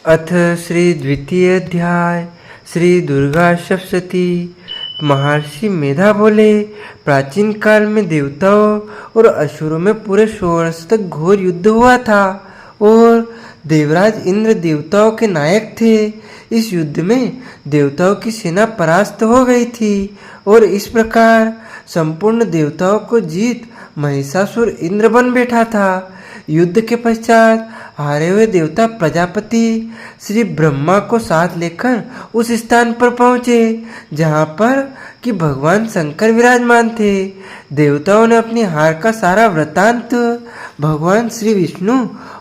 अथ श्री द्वितीय अध्याय। श्री दुर्गा सप्तशती। महर्षि मेधा बोले, प्राचीन काल में देवताओं और असुरों में पूरे 100 वर्ष तक घोर युद्ध हुआ था और देवराज इंद्र देवताओं के नायक थे। इस युद्ध में देवताओं की सेना परास्त हो गई थी और इस प्रकार संपूर्ण देवताओं को जीत महिषासुर इंद्र बन बैठा था। युद्ध के पश्चात हारे हुए देवता प्रजापति श्री ब्रह्मा को साथ लेकर उस स्थान पर पहुँचे जहाँ पर कि भगवान शंकर विराजमान थे। देवताओं ने अपनी हार का सारा वृतांत भगवान श्री विष्णु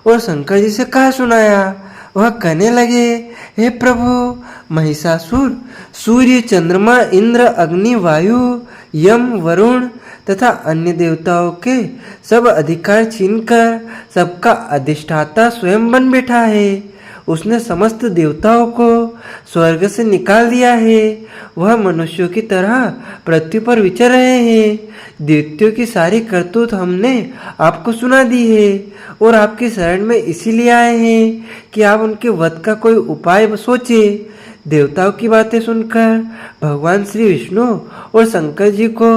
और शंकर जी से कहा सुनाया। वह कहने लगे, हे प्रभु, महिषासुर सूर्य, चंद्रमा, इंद्र, अग्नि, वायु, यम, वरुण तथा अन्य देवताओं के सब अधिकार छीनकर सबका अधिष्ठाता स्वयं बन बैठा है। उसने समस्त देवताओं को स्वर्ग से निकाल दिया है। वह मनुष्यों की तरह पृथ्वी पर विचर रहे हैं। दैत्यों की सारी करतूत हमने आपको सुना दी है और आपकी शरण में इसीलिए आए हैं कि आप उनके वध का कोई उपाय सोचे। देवताओं की बातें सुनकर भगवान श्री विष्णु और शंकर जी को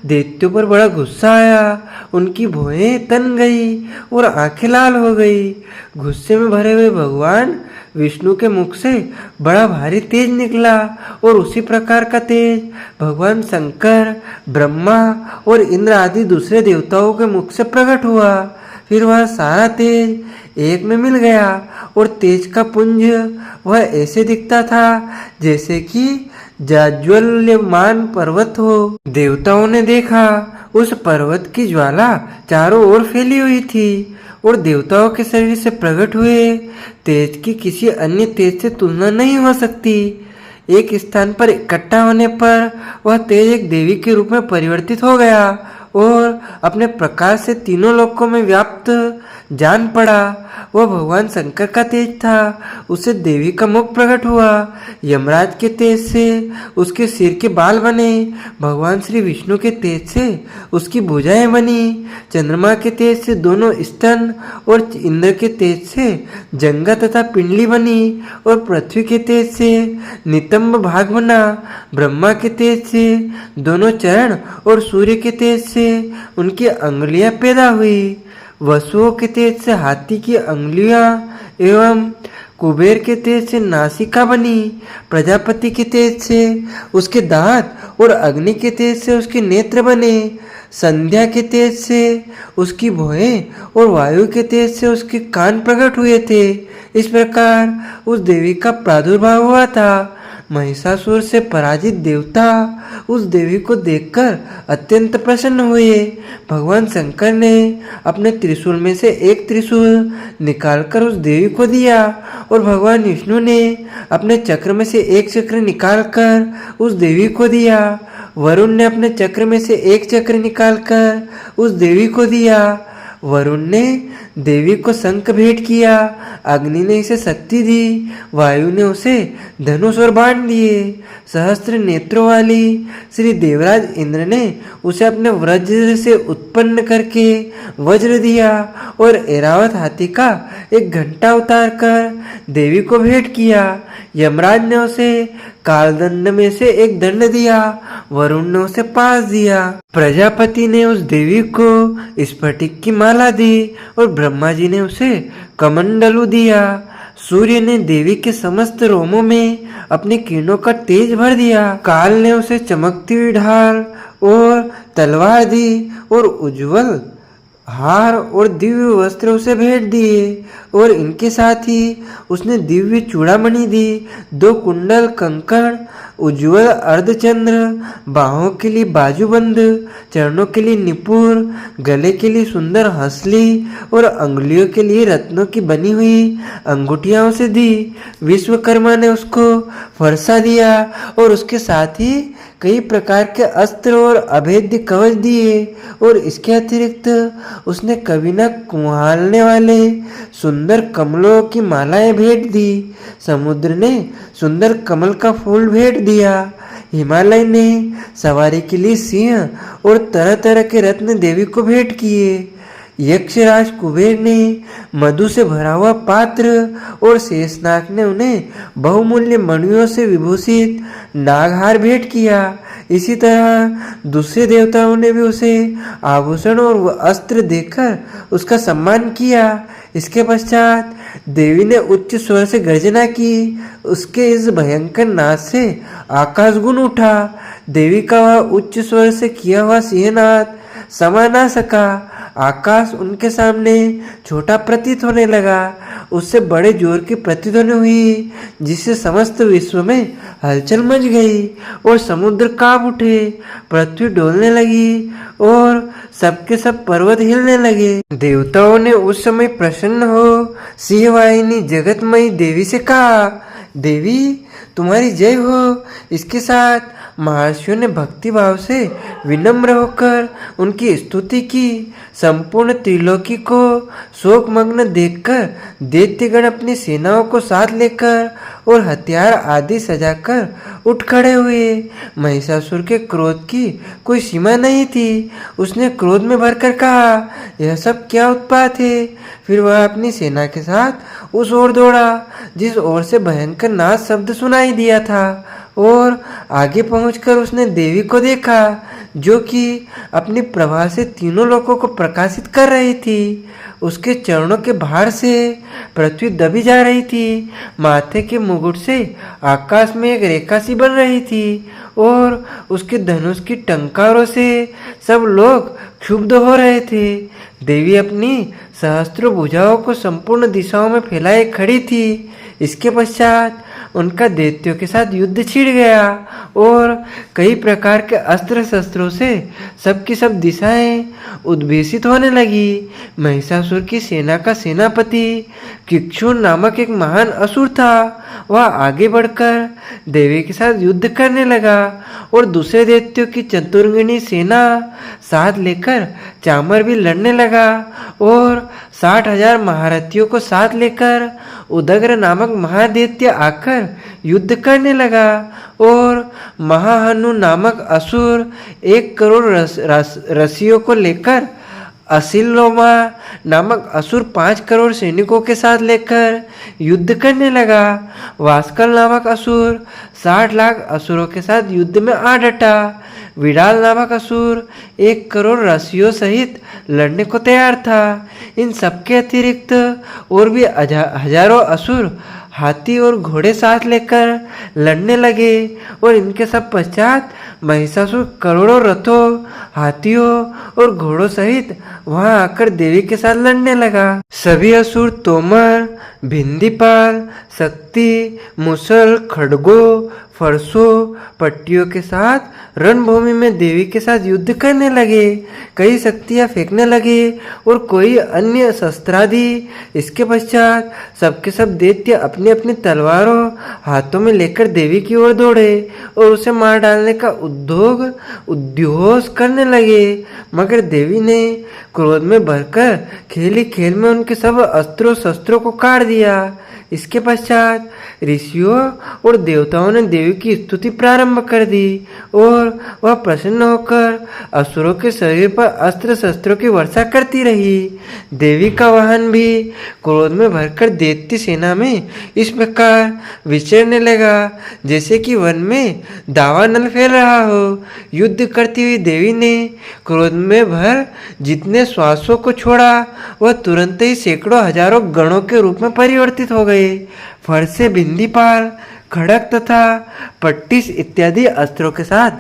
दैत्यों पर बड़ा गुस्सा आया। उनकी भौहें तन गई और आंखें लाल हो गई। गुस्से में भरे हुए भगवान विष्णु के मुख से बड़ा भारी तेज निकला और उसी प्रकार का तेज भगवान शंकर, ब्रह्मा और इंद्र आदि दूसरे देवताओं के मुख से प्रकट हुआ। फिर वह सारा तेज एक में मिल गया और तेज का पुंज वह ऐसे दिखता था जैसे कि जाज्वल्यमान पर्वत हो। देवताओं ने देखा उस पर्वत की ज्वाला चारों ओर फैली हुई थी और देवताओं के शरीर से प्रकट हुए तेज की किसी अन्य तेज से तुलना नहीं हो सकती। एक स्थान पर इकट्ठा होने पर वह तेज एक देवी के रूप में परिवर्तित हो गया और अपने प्रकाश से तीनों लोकों में व्याप्त जान पड़ा। वह भगवान शंकर का तेज था। उसे देवी का मुख प्रकट हुआ। यमराज के तेज से उसके सिर के बाल बने। भगवान श्री विष्णु के तेज से उसकी भुजाएं बनी। चंद्रमा के तेज से दोनों स्तन और इंद्र के तेज से जंगा तथा पिंडली बनी और पृथ्वी के तेज से नितंब भाग बना। ब्रह्मा के तेज से दोनों चरण और सूर्य के तेज से उनकी अंगुलियां पैदा हुई। वसुओं के तेज से हाथी की अंगुलियां एवं कुबेर के तेज से नासिका बनी। प्रजापति के तेज से उसके दांत और अग्नि के तेज से उसके नेत्र बने। संध्या के तेज से उसकी भौहें और वायु के तेज से उसके कान प्रकट हुए थे। इस प्रकार उस देवी का प्रादुर्भाव हुआ था। महिषासुर से पराजित देवता उस देवी को देखकर अत्यंत प्रसन्न हुए। भगवान शंकर ने अपने त्रिशूल में से एक त्रिशूल निकालकर उस देवी को दिया और भगवान विष्णु ने अपने चक्र में से एक चक्र निकालकर उस देवी को दिया। वरुण ने अपने चक्र में से एक चक्र निकालकर उस देवी को दिया। वरुण ने देवी को शंख भेंट किया। अग्नि ने इसे शक्ति दी। वायु ने उसे धनुष और बाण दिए। सहस्त्र नेत्रों वाली श्री देवराज इंद्र ने उसे अपने वज्र से उत्पन्न करके वज्र दिया और ऐरावत हाथी का एक घंटा उतार कर देवी को भेंट किया। यमराज ने उसे कालदंड में से एक दंड दिया। वरुण ने उसे पास दिया। प्रजापति ने उस देवी को स्फटिक की माला दी और ब्रह्मा जी ने उसे कमंडलू दिया। सूर्य ने देवी के समस्त रोमों में अपनी किरणों का तेज भर दिया। काल ने उसे चमकती हुई ढाल और तलवार दी और उज्जवल हार और दिव्य वस्त्र उसे भेंट दिए और इनके साथ ही उसने दिव्य चूड़ामणि दी। 2 कुंडल, कंकड़, उज्ज्वल अर्धचंद्र, बाहों के लिए बाजूबंद, चरणों के लिए निपुर, गले के लिए सुंदर हंसली और अंगुलियों के लिए रत्नों की बनी हुई अंगूठियां उसे दी। विश्वकर्मा ने उसको फरसा दिया और उसके साथ ही कई प्रकार के अस्त्र और अभेद्य कवच दिए और इसके अतिरिक्त उसने कभी न कुम्हालने वाले सुंदर कमलों की मालाएं भेंट दी। समुद्र ने सुंदर कमल का फूल भेंट दिया। हिमालय ने सवारी के लिए सिंह और तरह तरह के रत्न देवी को भेंट किए। यक्षराज कुबेर ने मधु से भरा हुआ पात्र और शेषनाग ने उन्हें बहुमूल्य मणियों से विभूषित नागहार भेंट किया। इसी तरह दूसरे देवताओं ने भी उसे आभूषण और अस्त्र देकर उसका सम्मान किया। इसके पश्चात देवी ने उच्च स्वर से गर्जना की। उसके इस भयंकर नाद से आकाश गूंज उठा। देवी का वह उच्च स्वर से किया हुआ सिंहनाद समा ना सका। आकाश उनके सामने छोटा प्रतीत होने लगा। उससे बड़े जोर की प्रतिध्वनि हुई, जिससे समस्त विश्व में हलचल मच गई और समुद्र कांप उठे, पृथ्वी डोलने लगी और सबके सब पर्वत हिलने लगे। देवताओं ने उस समय प्रसन्न हो सिंहवाहिनी जगतमयी देवी से कहा, देवी तुम्हारी जय हो। इसके साथ महर्षियों ने भक्ति भाव से विनम्र होकर उनकी स्तुति की। संपूर्ण त्रिलोकी को शोकमग्न देखकर दैत्यगण अपनी सेनाओं को साथ लेकर और हथियार आदि सजाकर उठ खड़े हुए। महिषासुर के क्रोध की कोई सीमा नहीं थी। उसने क्रोध में भरकर कहा, यह सब क्या उत्पात है। फिर वह अपनी सेना के साथ उस ओर दौड़ा जिस ओर से भयंकर नाद शब्द सुनाई दिया था, और आगे पहुंचकर उसने देवी को देखा, जो कि अपनी प्रभा से तीनों लोकों को प्रकाशित कर रही थी। उसके चरणों के भार से पृथ्वी दबी जा रही थी। माथे के मुकुट से आकाश में एक रेखा सी बन रही थी और उसके धनुष की टंकारों से सब लोग क्षुब्ध हो रहे थे। देवी अपनी सहस्त्र भुजाओं को संपूर्ण दिशाओं में फैलाए खड़ी थी। इसके पश्चात उनका दैत्यों के साथ युद्ध छिड़ गया और कई प्रकार के अस्त्र शस्त्रों से सबकी सब दिशाएं उद्भेसित होने लगी। महिषासुर की सेना का सेनापति किक्षुर नामक एक महान असुर था। वह आगे बढ़कर देवी के साथ युद्ध करने लगा और दूसरे दैत्यों की चतुर्गिणी सेना साथ लेकर चामर भी लड़ने लगा और 60,000 महारथियों को साथ लेकर उदग्र नामक महादैत्य आकर युद्ध करने लगा और महाहनु नामक असुर 1 करोड़ रसियों को लेकर असिलोमा नामक असुर 5 करोड़ सैनिकों के साथ लेकर युद्ध करने लगा। वास्कल नामक असुर 60 लाख असुरों के साथ युद्ध में आ डटा। विडाल नामक असुर 1 करोड़ रसियों सहित लड़ने को तैयार था। इन सबके अतिरिक्त और भी हजारों असुर हाथी और घोड़े साथ लेकर लड़ने लगे और इनके सब पश्चात महिषासुर करोड़ों रथों, हाथियों और घोड़ों सहित वहां आकर देवी के साथ लड़ने लगा। सभी असुर तोमर, भिंदीपाल, शक्ति, मुसल, खड्गों, फरसों, पट्टियों के साथ रणभूमि में देवी के साथ युद्ध करने लगे। कई शक्तियां फेंकने लगे और कोई अन्य शस्त्रादि। इसके पश्चात सबके सब दैत्य अपनी अपनी तलवारों हाथों में लेकर देवी की ओर दौड़े और उसे मार डालने का उद्घोष करने लगे। मगर देवी ने क्रोध में भरकर खेल ही खेल में उनके सब अस्त्रों शस्त्रों को काट दिया। इसके पश्चात ऋषियों और देवताओं ने देवी की स्तुति प्रारंभ कर दी और वह प्रसन्न होकर असुरों के शरीर पर अस्त्र शस्त्रों की वर्षा करती रही। देवी का वाहन भी क्रोध में भरकर दैत्य सेना में इस प्रकार विचरने लगा जैसे कि वन में दावानल फैल रहा हो। युद्ध करती हुई देवी ने क्रोध में भर जितने श्वासों को छोड़ा वह तुरंत ही सैकड़ों हजारों गणों के रूप में परिवर्तित हो गए। फर से बिंदीपाल, खड़क तथा पट्टिस इत्यादि अस्त्रों के साथ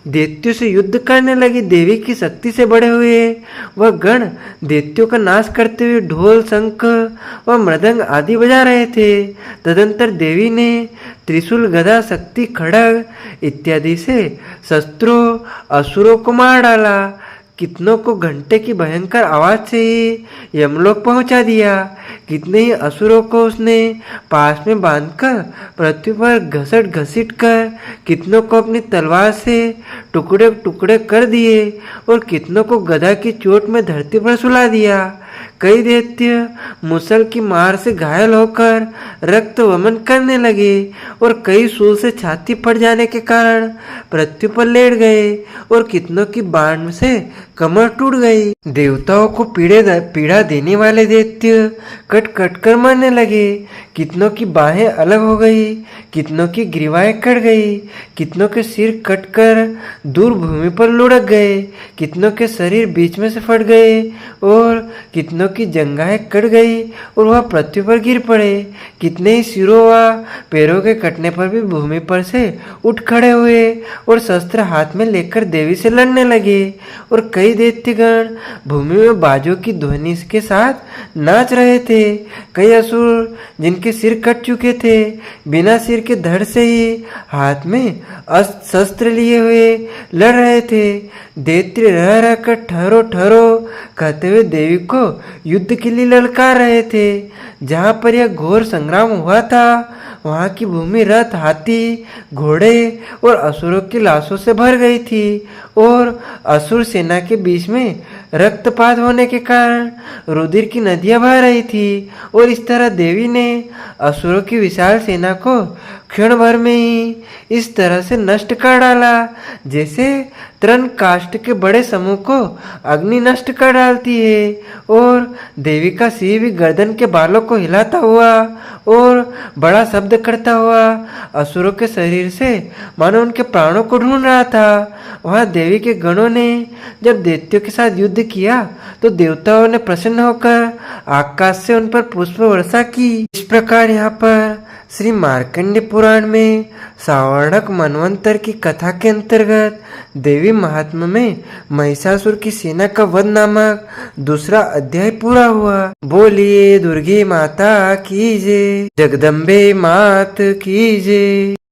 दैत्यों से युद्ध करने लगी। देवी की शक्ति से बढ़े हुए वह गण दैत्यों का नाश करते हुए ढोल, शंख व मृदंग आदि बजा रहे थे। तदंतर देवी ने त्रिशूल, गदा, शक्ति, खड़ग इत्यादि से शस्त्रों असुरों को मार डाला। कितनों को घंटे की भयंकर आवाज से ही यमलोक पहुंचा दिया। कितने ही असुरों को उसने पास में बांधकर पृथ्वी पर घसीट घसीट कर कितनों को अपनी तलवार से टुकड़े टुकड़े कर दिए और कितनों को गदा की चोट में धरती पर सुला दिया। कई दैत्य मुसल की मार से घायल होकर रक्त वमन करने लगे और कई सूल से छाती फट जाने के कारण पृथ्वी पर लेट गए और कितनों की बाण से कमर टूट गई। देवताओं को पीड़ा देने वाले दैत्य कट कट कर मरने लगे। कितनों की बाहें अलग हो गई, कितनों की ग्रीवाएं कट गई, कितनों के सिर कट कर दूर भूमि पर लुढ़क गए, कितनों के शरीर बीच में से फट गए और कितनों की जंघाएं कट गई और वह पृथ्वी पर गिर पड़े। कितने ही सिरों व पैरों के कटने पर भी भूमि पर से उठ खड़े हुए और शस्त्र हाथ में लेकर देवी से लड़ने लगे। और कई दैत्यगण भूमि में बाजों की ध्वनि के साथ नाच रहे थे। कई असुर जिनके सिर कट चुके थे बिना सिर के धड़ से ही हाथ में शस्त्र लिए हुए लड़ रहे थे। दैत्य रह रह कर ठहरो ठहरो कहते हुए देवी को युद्ध के लिए ललकार रहे थे। जहाँ पर यह घोर संग्राम हुआ था वहाँ की भूमि रथ, हाथी, घोड़े और असुरों की लाशों से भर गई थी और असुर सेना के बीच में रक्तपात होने के कारण रुधिर की नदियां बह रही थी। और इस तरह देवी ने असुरों की विशाल सेना को क्षण भर में ही इस तरह से नष्ट कर डाला जैसे तृण काष्ठ के बड़े समूह को अग्नि नष्ट कर डालती है। और देवी का सिंह भी गर्दन के बालों को हिलाता हुआ और बड़ा शब्द करता हुआ असुरों के शरीर से मानो उनके प्राणों को ढूंढ रहा था। वहां देवी के गणों ने जब दैत्यों के साथ युद्ध किया तो देवताओं ने प्रसन्न होकर आकाश से उन पर पुष्प वर्षा की। इस प्रकार यहाँ पर श्री मार्कंडेय पुराण में सावर्णक मनवंतर की कथा के अंतर्गत देवी महात्म्य में महिषासुर की सेना का वध नामक दूसरा अध्याय पूरा हुआ। बोलिए दुर्गे माता की जय, जगदम्बे मात की जय।